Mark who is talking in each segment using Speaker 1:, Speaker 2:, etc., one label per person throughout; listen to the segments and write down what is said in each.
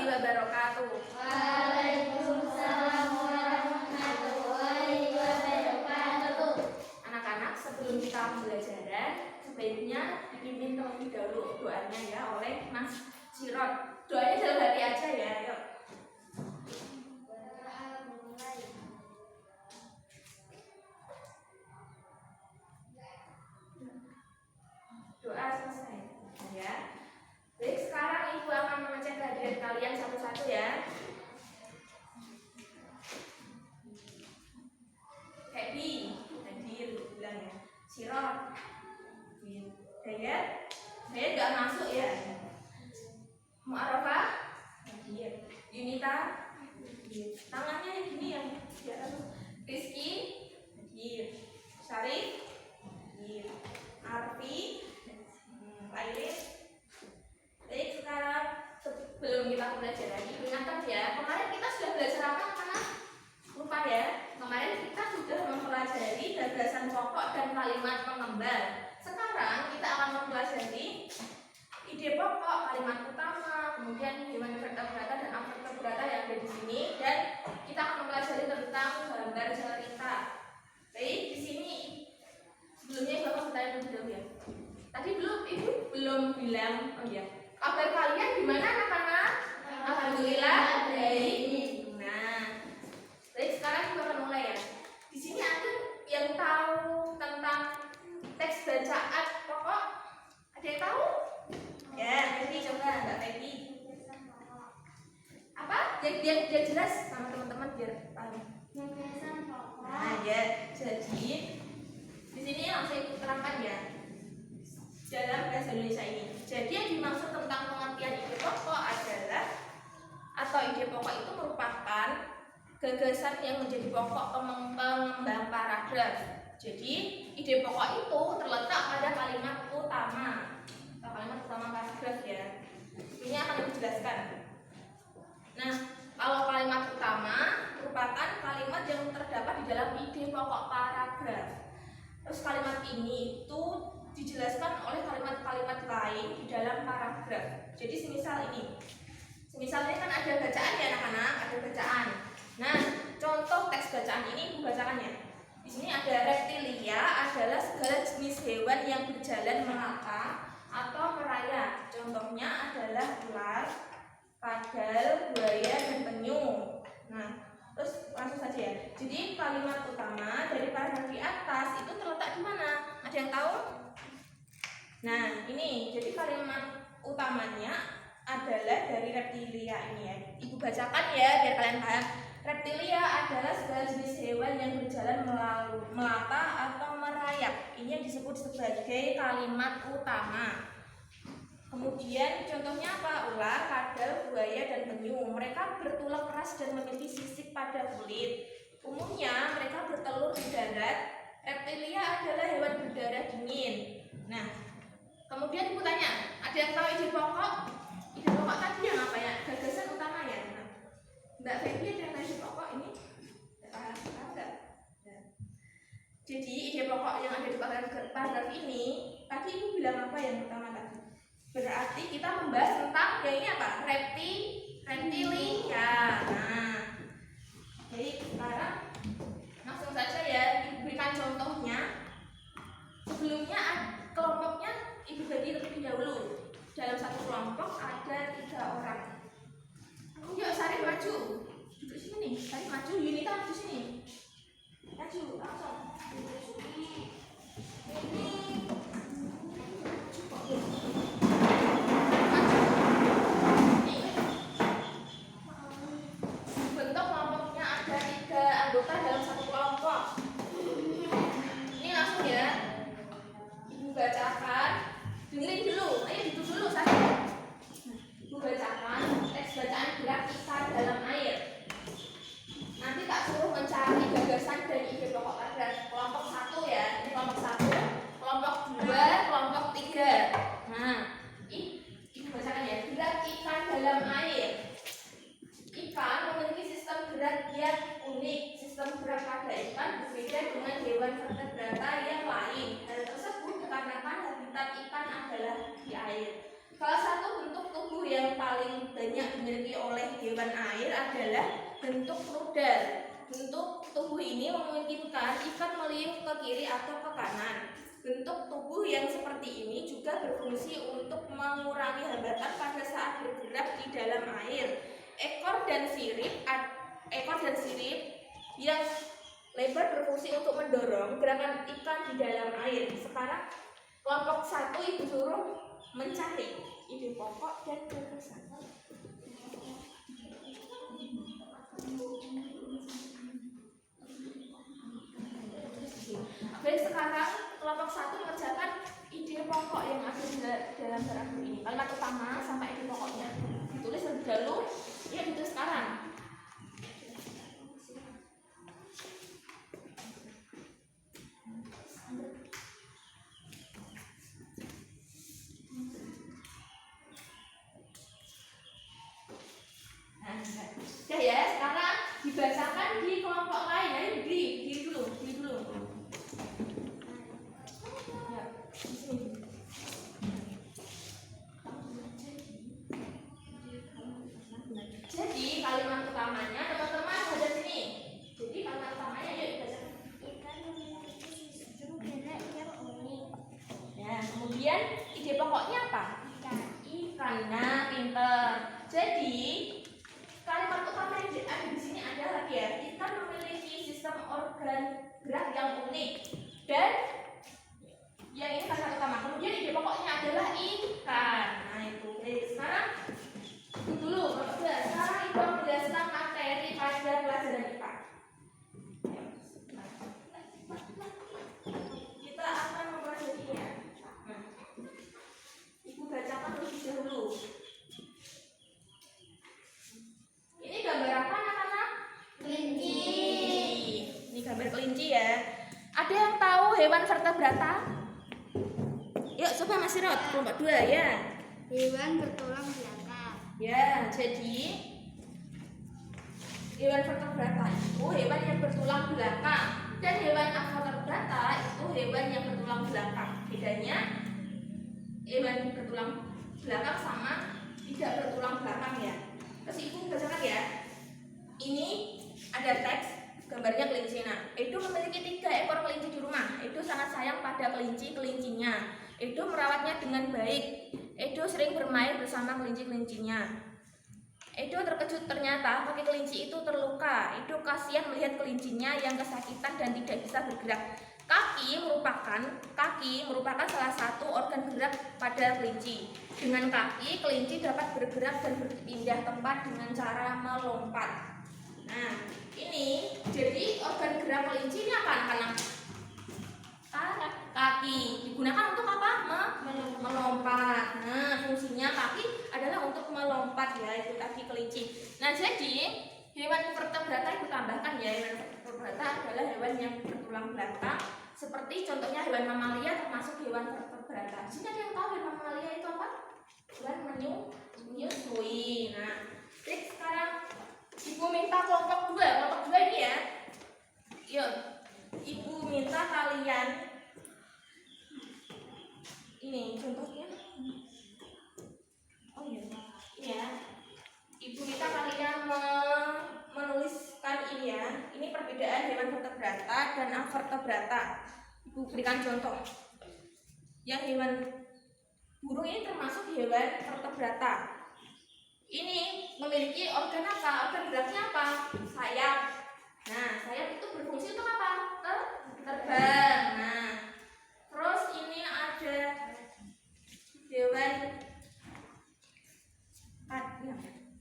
Speaker 1: warahmatullahi wabarakatuh.
Speaker 2: Waalaikumsalam warahmatullahi wabarakatuh.
Speaker 1: Anak-anak, sebelum kita pembelajaran, sebaiknya dipimpin terlebih dahulu doanya ya oleh Mas Sirot. Doanya dalam hati aja ya. Yuk. Doa selesai ya. Baik, sekarang Ibu akan mengecek kehadiran kalian satu-satu ya. Happy, hadir, bilang ya. Sirot, Dayat, Dayat nggak masuk ya. Mu'arafah, hadir. Yunita, hadir. Tangannya yang gini yang di atas. Rizky, hadir. Syarif, hadir. Arfi, Aileen. Baik, sekarang sebelum kita pembelajaran ingatkan ya, kemarin kita sudah belajar apa karena lupa ya. Kemarin kita sudah mempelajari gagasan pokok dan kalimat pengemban. Sekarang kita akan mempelajari ide pokok, kalimat utama, kemudian hewan vertebrata dan avertebrata yang ada di sini, dan kita akan mempelajari tentang gambar cerita. Baik, di sini sebelumnya Ibu akan bertanya dulu ya. Tadi Ibu belum bilang, oh ya, kabar kalian gimana anak-anak? Alhamdulillah baik. Nah, baik, sekarang Ibu akan mulai ya. Di sini ada yang tahu tentang teks bacaan pokok? Ada yang tahu? Ya, Febi coba, Mbak Febi. Apa? Yang jelas sama teman-teman biar paham.
Speaker 2: Gagasan pokok.
Speaker 1: Nah, ya, jadi di sini langsung Ibu terangkan ya dalam bahasa Indonesia ini. Jadi yang dimaksud tentang pengertian ide pokok adalah, atau ide pokok itu merupakan gagasan yang menjadi pokok pengembang paragraf. Jadi ide pokok itu terletak pada kalimat utama atau kalimat utama paragraf ya. Ini akan dijelaskan. Nah, kalau kalimat utama merupakan kalimat yang terdapat di dalam ide pokok paragraf. Terus kalimat ini itu dijelaskan oleh kalimat-kalimat lain di dalam paragraf. Jadi semisal ini. Semisal ini kan ada bacaan ya anak-anak, ada bacaan. Nah, contoh teks bacaan ini Ibu bacakan ya. Di sini ada reptilia adalah segala jenis hewan yang berjalan melata atau merayap. Contohnya adalah ular, kadal, buaya, dan penyu. Nah, terus langsung saja ya. Jadi kalimat utama dari paragraf di atas itu terletak di mana? Ada yang tahu? Nah, ini jadi kalimat utamanya adalah dari reptilia ini ya. Ibu bacakan ya biar kalian paham. Reptilia adalah segala jenis hewan yang berjalan melata atau merayap. Ini yang disebut sebagai kalimat utama. Kemudian contohnya apa? Ular, kadal, buaya, dan penyu. Mereka bertulang keras dan memiliki sisik pada kulit. Umumnya mereka bertelur di darat. Reptilia adalah hewan berdarah dingin. Nah, kemudian Ibu tanya, ada yang tahu ide pokok? Ide pokok tadi yang apa ya? Gagasan utama ya. Nah, Mbak Febi ada yang tahu ide pokok ini? Tahu nggak? Nah, jadi ide pokok yang ada di paragraf ini, tadi Ibu bilang apa yang pertama tadi? Berarti kita membahas tentang yang ini apa? Reptilia. Nah, jadi sekarang langsung saja ya diberikan contohnya. Sebelumnya kelompoknya Ibu bagi terlebih dahulu. Dalam satu kelompok ada 3 orang. Yuk, Sarif maju. Duduk sini nih. Sarif maju. Yunita maju sini. Maju langsung. Bentuk kelompoknya ada 3 anggota dalam satu kelompok. Ini langsung ya. Ibu bacakan. Dengerin dulu. Ayo duduk dulu Sarif. tubuh yang paling banyak dimiliki oleh hewan air adalah bentuk rudal. Bentuk tubuh ini memungkinkan ikan meliuk ke kiri atau ke kanan. Bentuk tubuh yang seperti ini juga berfungsi untuk mengurangi hambatan pada saat bergerak di dalam air. Ekor dan sirip yang lebar berfungsi untuk mendorong gerakan ikan di dalam air. Sekarang kelompok 1 Ibu suruh mencari ide pokok dan gagasan. Baik, sekarang kelompok 1 mengerjakan ide pokok yang ada di dalam paragraf ini. Kalimat utama sampai ide pokoknya. Ditulis lebih dahulu, ya ditulis sekarang. Nah, ya, sekarang dibacakan di kelompok lain. Ayo diri dulu. Ya, di sini. Jadi kalimat utamanya teman-teman ada sini. Jadi kalimat utamanya yuk dibacakan.
Speaker 2: Ikan memiliki sistem gerak yang unik.
Speaker 1: Ya, kemudian ide pokoknya apa? Ikan. Nah, pinter. Jadi kalimat utama yang ada di sini adalah ya, ikan memiliki sistem organ gerak yang unik. Dan yang ini kalimat utama. Kemudian ide pokoknya adalah ikan. Nah, itu. Oke, sekarang dulu. Sekarang Ibu menjelaskan materi pada pelajaran IPA. Kita akan mempelajarinya. Nah, Ibu bacakan terlebih dahulu. Ini gambar apa anak-anak?
Speaker 2: Kelinci.
Speaker 1: Ini gambar kelinci ya. Ada yang tahu hewan vertebrata? Yuk coba Mas Sirot, kelompok 2 ya.
Speaker 2: Hewan bertulang belakang.
Speaker 1: Ya, jadi hewan vertebrata itu hewan yang bertulang belakang dan hewan avertebrata itu hewan yang bertulang belakang. Bedanya hewan bertulang belakang sama tidak bertulang belakang ya. Terus Ibu bacakan ya. Ini ada teks gambarnya kelinci. Nah, Edo memiliki 3 ekor kelinci di rumah. Edo sangat sayang pada kelinci-kelincinya. Edo merawatnya dengan baik. Edo sering bermain bersama kelinci-kelincinya. Edo terkejut ternyata kaki kelinci itu terluka. Edo kasihan melihat kelincinya yang kesakitan dan tidak bisa bergerak. Kaki merupakan salah satu organ gerak pada kelinci. Dengan kaki, kelinci dapat bergerak dan berpindah tempat dengan cara melompat. Nah, ini jadi organ gerak kelinci ini apa anak-anak? Kaki. Digunakan untuk apa? Melompat. Nah, fungsinya kaki adalah untuk melompat ya, itu kaki kelinci. Nah, jadi hewan vertebrata itu tambahkan ya, hewan vertebrata adalah hewan yang bertulang belakang. Seperti contohnya hewan mamalia termasuk hewan vertebrata. Sini ada yang tahu hewan mamalia itu apa? Hewan menyusui. Nah, jadi sekarang Ibu minta kelompok 2 ini ya. Yuk, Ibu minta kalian ini contohnya. Oh iya, ya. Ibu minta kalian menuliskan ini ya. Ini perbedaan hewan vertebrata dan avertebrata. Ibu berikan contoh. Yang hewan burung ini termasuk hewan vertebrata. Ini memiliki organ apa? Organ geraknya apa? Sayap. Nah, sayap itu berfungsi untuk apa? Terbang. Nah, terus ini ada hewan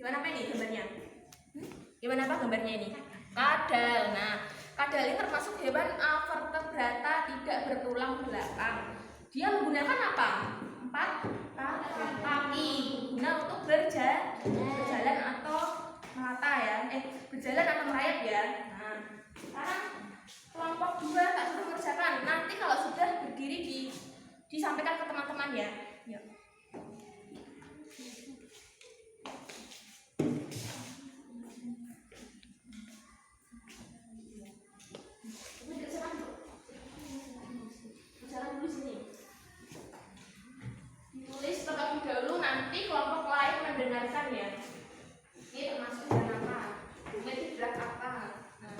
Speaker 1: apa ini gambarnya? Hewan apa gambarnya ini? Kadal. Nah, kadal ini termasuk hewan avertebrata tidak bertulang belakang. Dia menggunakan apa? 4 kaki. Berguna untuk berjalan atau melata ya. Berjalan atau merayap ya. Nah, sekarang kelompok 2 tak suruh mengerjakan. Nanti kalau sudah berdiri disampaikan ke teman-teman ya. Yuk. Jalan dulu sini. Ditulis terlebih dahulu, nanti kelompok lain bayangkan ya, ini termasuk hewan apa, memiliki gerak apa. Nah.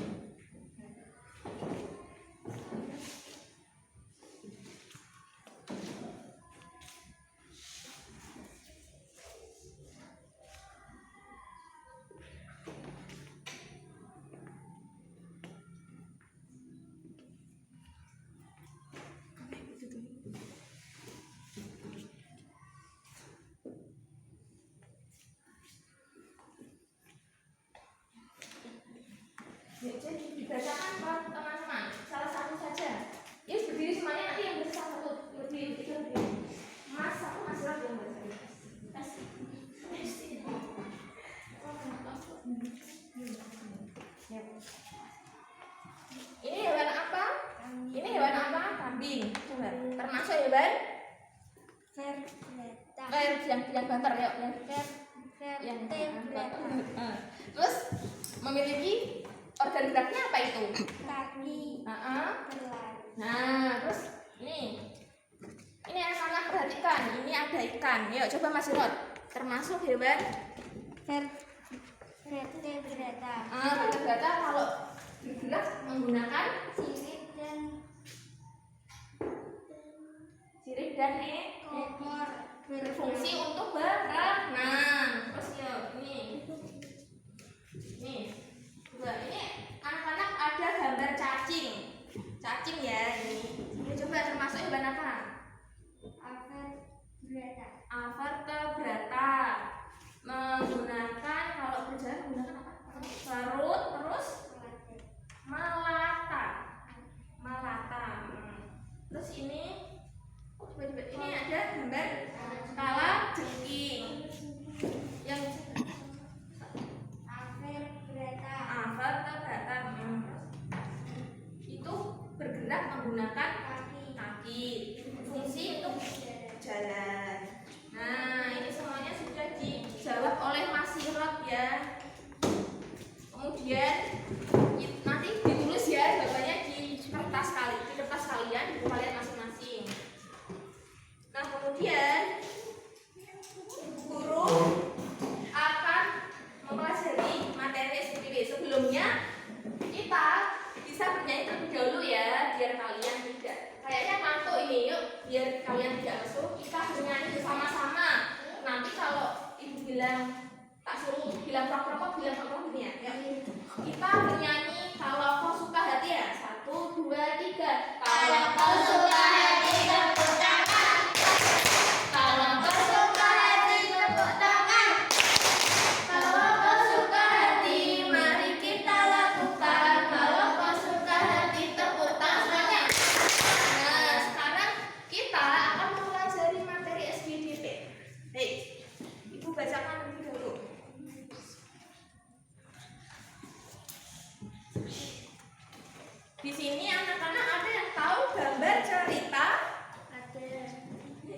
Speaker 1: Ya, jadi dibacakan teman-teman salah satu saja. Ya berdiri semuanya, nanti yang bersama satu berdiri itu berdiri. Mas aku masih lagi yang baca. Ini hewan apa? Ini hewan apa? Kambing. Coba. Termasuk hewan? Yang banter ya, yang terus memiliki organ geraknya apa itu?
Speaker 2: Kaki. Gelar.
Speaker 1: Nah, terus ini anak-anak perhatikan. Ini ada ikan. Yuk coba Mas Rod. Termasuk hewan
Speaker 2: Vertebrata.
Speaker 1: Vertebrata kalau bergerak menggunakan sirip dan
Speaker 2: ekor.
Speaker 1: berfungsi untuk bergerak. Nah, terus yuk ini coba ini anak-anak ada gambar cacing ya ini. Ini coba termasuk hewan apa? Vertebrata. Menggunakan kalau berjalan menggunakan apa? Perut, terus melata. Terus ini ini ada gambar kala jengking. Yang vertebrata itu bergerak menggunakan kaki. Fungsi untuk jalan. Nah, ini semuanya sudah dijawab oleh Mas Sirot ya. Kemudian nanti ditulis ya jawabannya di kertas kalian, di buku kalian masing-masing. Nah, kemudian guru akan mempelajari materi SPP. Sebelumnya kita bisa bernyanyi terlebih dahulu ya, biar kalian tidak kayaknya ngantuk ini. Yuk, biar kalian tidak lesu, kita bernyanyi bersama-sama. Nanti kalau ibu bilang tak suruh bilang rokok ini ya. Yuk, kita bernyanyi kalau kau suka hati ya. 1, 2, 3. Kalau kau suka hati tepuk tangan. Kalau kau suka hati tepuk tangan. Kalau kau suka hati mari kita lakukan. Kalau kau suka hati tepuk tangan. Nah, sekarang kita akan mempelajari materi SPDP. Hei, ibu bacakan lebih dulu. Di sini anak-anak ada yang tahu gambar cerita?
Speaker 2: Ada.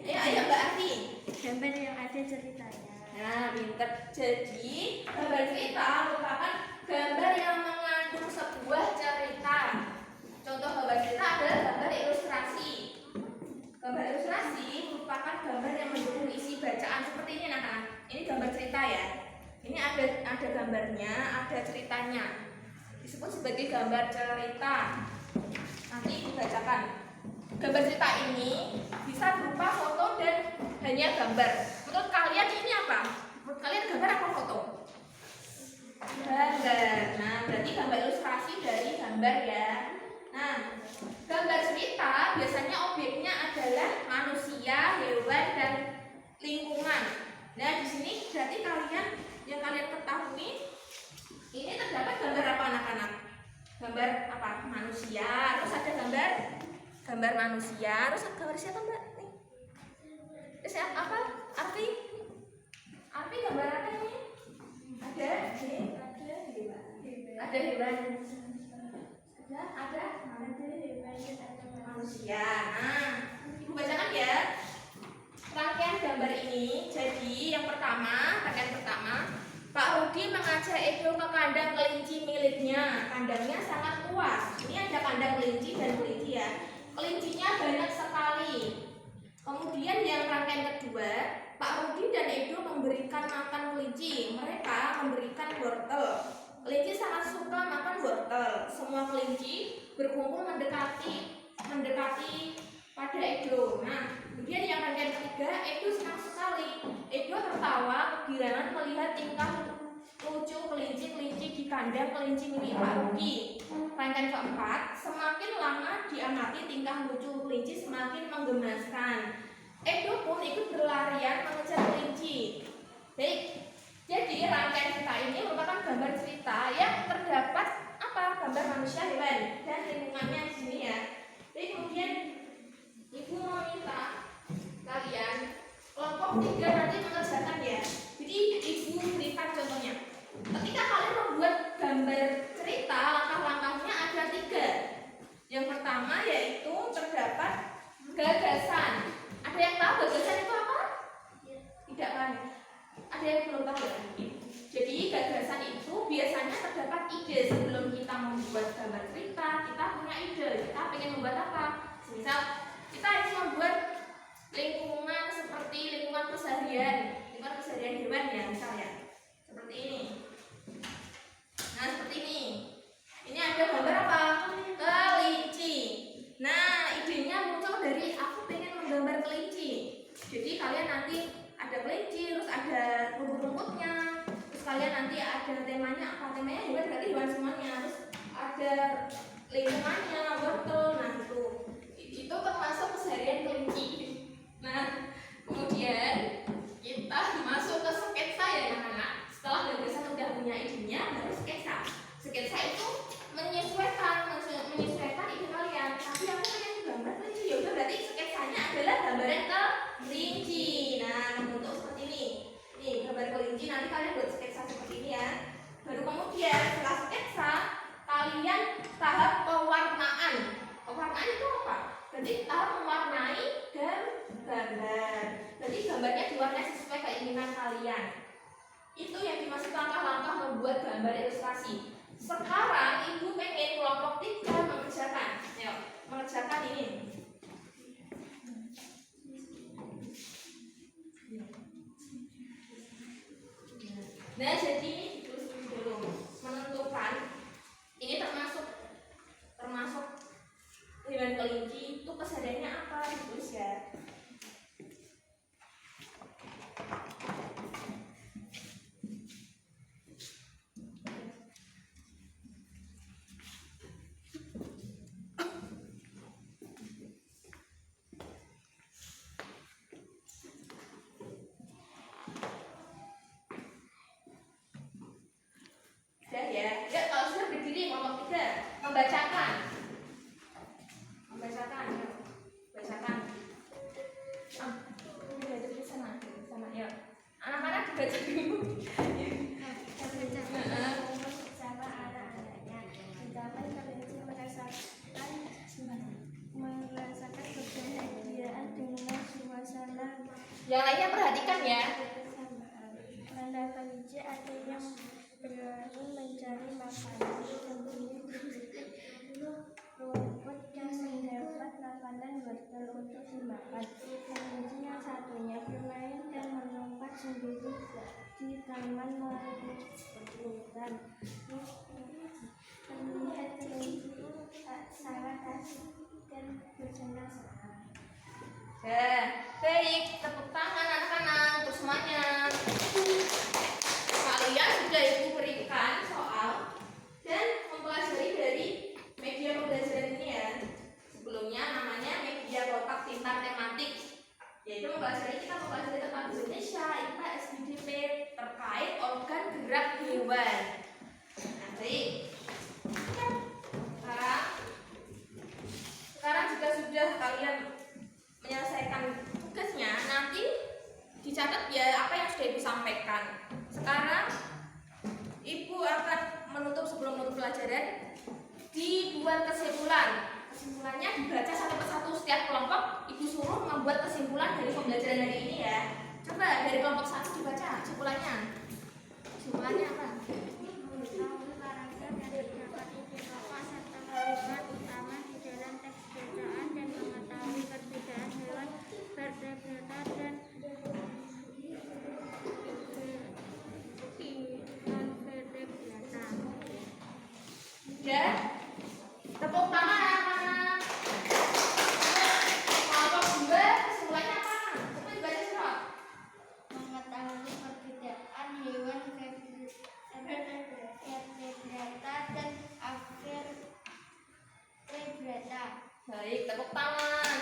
Speaker 1: Ayo Mbak Arti.
Speaker 2: Gambar yang ada ceritanya.
Speaker 1: Nah, pinter. Jadi, gambar cerita merupakan gambar yang mengandung sebuah cerita. Contoh gambar cerita adalah gambar ilustrasi. Gambar ilustrasi merupakan gambar yang mendukung isi bacaan seperti ini, anak-anak. Ini gambar cerita ya. Ini ada gambarnya, ada ceritanya. Disebut sebagai gambar cerita. Nanti dibacakan. Gambar cerita ini bisa berupa foto dan hanya gambar. Menurut kalian ini apa? Menurut kalian gambar apa foto? Gambar. Nah, berarti gambar ilustrasi dari gambar ya. Nah, gambar cerita biasanya objeknya adalah manusia, hewan, dan lingkungan. Nah, di sini berarti yang kalian ketahui ini terdapat gambar apa anak-anak? Gambar apa? Manusia. Terus ada gambar manusia. Terus ada gambar siapa Mbak? Nih. Terus apa? Arti gambar apa ini? Ada hewan. Ada hewan. Ada manusia. Nah, ibu bacakan ya. Rangkaian gambar ini. Jadi yang pertama, rangkaian pertama. Pak Rudi mengajak Edo ke kandang kelinci miliknya. Kandangnya sangat luas. Ini ada kandang kelinci dan kelinci ya. Kelincinya banyak sekali. Kemudian yang rangkaian kedua, Pak Rudi dan Edo memberikan makan kelinci. Mereka memberikan wortel. Kelinci sangat suka makan wortel. Semua kelinci berkumpul mendekati pada Edo. Nah, kemudian yang rangkaian ketiga, Edo senang sekali. Edo tertawa kegirangan melihat tingkah lucu kelinci-kelinci di kandang kelinci milik Pak Rudi. Rangkaian keempat, semakin lama diamati tingkah lucu kelinci semakin menggemaskan. Edo pun ikut berlarian mengejar kelinci. Baik, jadi rangkaian cerita ini merupakan gambar cerita yang terdapat gambar manusia, hewan, dan lingkungannya di sini ya. Jadi kemudian ibu meminta kalian kelompok 3 nanti mengerjakan ya. Jadi ibu berikan contohnya. Ketika kalian membuat gambar cerita, langkah-langkahnya ada 3. Yang pertama yaitu terdapat gagasan. Ada yang tahu gagasan itu apa? Tidak kan? Ada yang belum tahu ya? Jadi gagasan itu biasanya terdapat ide sebelum kita membuat gambar cerita. Kita punya ide, kita pengen membuat apa? Misal kita ingin membuat lingkungan seperti lingkungan keseharian hewan ya, misalnya seperti ini. Nah seperti ini. Ini ada gambar apa? Kelinci. Nah idenya muncul dari aku pengen menggambar kelinci. Jadi kalian nanti ada kelinci, terus ada rumput-rumputnya, terus kalian nanti ada temanya apa? Temanya hewan, berarti hewan semuanya. Terus ada lingkungannya, wortel. Nah itu termasuk keseharian kelinci. Nah kemudian kita masuk ke sketsa ya anak-anak. Setelah gagasan udah punya idenya, baru sketsa. Sketsa itu menyesuaikan ide kalian. Tapi aku pengen gambar kelinci, ya udah berarti sketsanya adalah gambaran kelinci. Nah membentuk seperti ini. Nih gambar kelinci, nanti kalian buat sketsa seperti ini ya. Baru kemudian setelah sketsa kalian tahap pewarnaan. Pewarnaan itu apa? Berarti tahap mewarnai gambar. Berarti gambarnya diwarnai sesuai keinginan kalian. Itu yang dimaksud langkah-langkah membuat gambar ilustrasi. Sekarang ibu pengen kelompok 3 mengerjakan. Ayo, mengerjakan ini. Nah, jadi ditulis dulu. Menentukan ini termasuk hewan kelinci itu kesehariannya apa, ditulis ya. Ya, kalau sudah berdiri kelompok 3 membacakan. Di sana ya. Anak-anak dibaca dulu.
Speaker 2: Sama anak-anaknya. Sedangkan kelinci merasakan kebahagiaan dengan suasana.
Speaker 1: Yang lainnya perhatikan ya.
Speaker 2: Mana kelinci ada yang berlari mencari makanan sembunyi di rumput yang mendapat makanan wortel untuk dimakan. Kelinci yang satunya bermain dan melompat sendiri di taman melihat melihat kelinci sangat asik dan bersenang-senang.
Speaker 1: Baik, tepuk tangan anak-anak untuk semuanya. Kalian sudah ibu berikan soal dan mempelajari dari media pembelajaran ini ya. Sebelumnya namanya media kotak pintar tematik, yaitu kita mempelajari tentang Indonesia, IPA, SBDP terkait organ gerak hewan. Nah, baik. Sekarang jika sudah kalian menyelesaikan tugasnya, nanti dicatat ya apa yang sudah ibu sampaikan. Sekarang ibu akan sebelum menutup pelajaran dibuat kesimpulan. Kesimpulannya dibaca satu persatu setiap kelompok. Ibu suruh membuat kesimpulan dari pembelajaran hari ini ya. Coba dari kelompok 1 dibaca kesimpulannya. Kesimpulannya apa?
Speaker 2: Mengetahui karakter dan terdapat ide tokoh serta kalimat utama di dalam teks bacaan dan mengetahui perbedaan hewan vertebrata dan
Speaker 1: Dan tepuk tangan anak-anak. Kelompok 2 kesimpulannya apa? Coba dibaca surat.
Speaker 2: Mengetahui perbedaan hewan vertebrata dan avertebrata.
Speaker 1: Baik, tepuk tangan.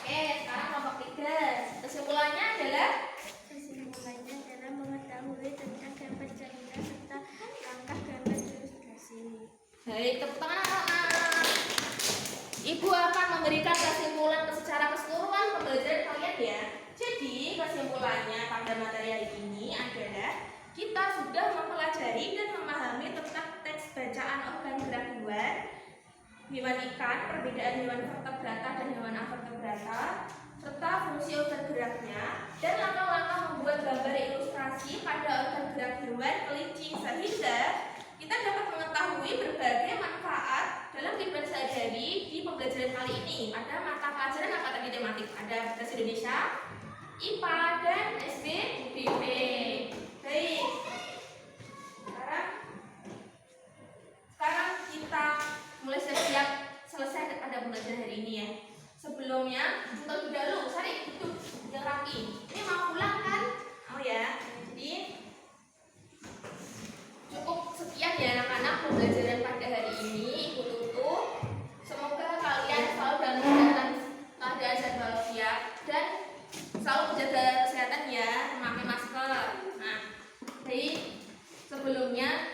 Speaker 1: Oke, sekarang kelompok 3. Kesimpulannya adalah
Speaker 2: Kesimpulannya adalah mengetahui tentang gambar cerita serta langkah gambar ilustrasi.
Speaker 1: baik, tepuk tangan anak-anak. Ibu akan memberikan kesimpulan secara keseluruhan pembelajaran kalian ya. Jadi, kesimpulannya pada materi hari ini adalah kita sudah mempelajari dan memahami tentang teks bacaan organ gerak hewan ikan, perbedaan hewan vertebrata dan hewan avertebrata, serta fungsi organ geraknya, dan langkah-langkah membuat gambar ilustrasi pada organ gerak hewan kelinci, sehingga kita dapat mengetahui berbagai manfaat dalam kehidupan sehari-hari di pembelajaran kali ini. Ada mata pelajaran apa tadi tematik? Ada bahasa Indonesia, IPA, dan SBBP. Baik. Sekarang kita mulai siap-siap selesai pada pembelajaran hari ini ya. Sebelumnya, untuk dahulu, Sari, duduk yang rapi. Ini mau pulang kan? Oh ya. Jadi cukup sekian ya anak-anak pembelajaran pada hari ini. Ibu tutup. Semoga kalian selalu dalam keadaan sehat walafiat dan selalu menjaga kesehatan ya, memakai masker. Nah, jadi sebelumnya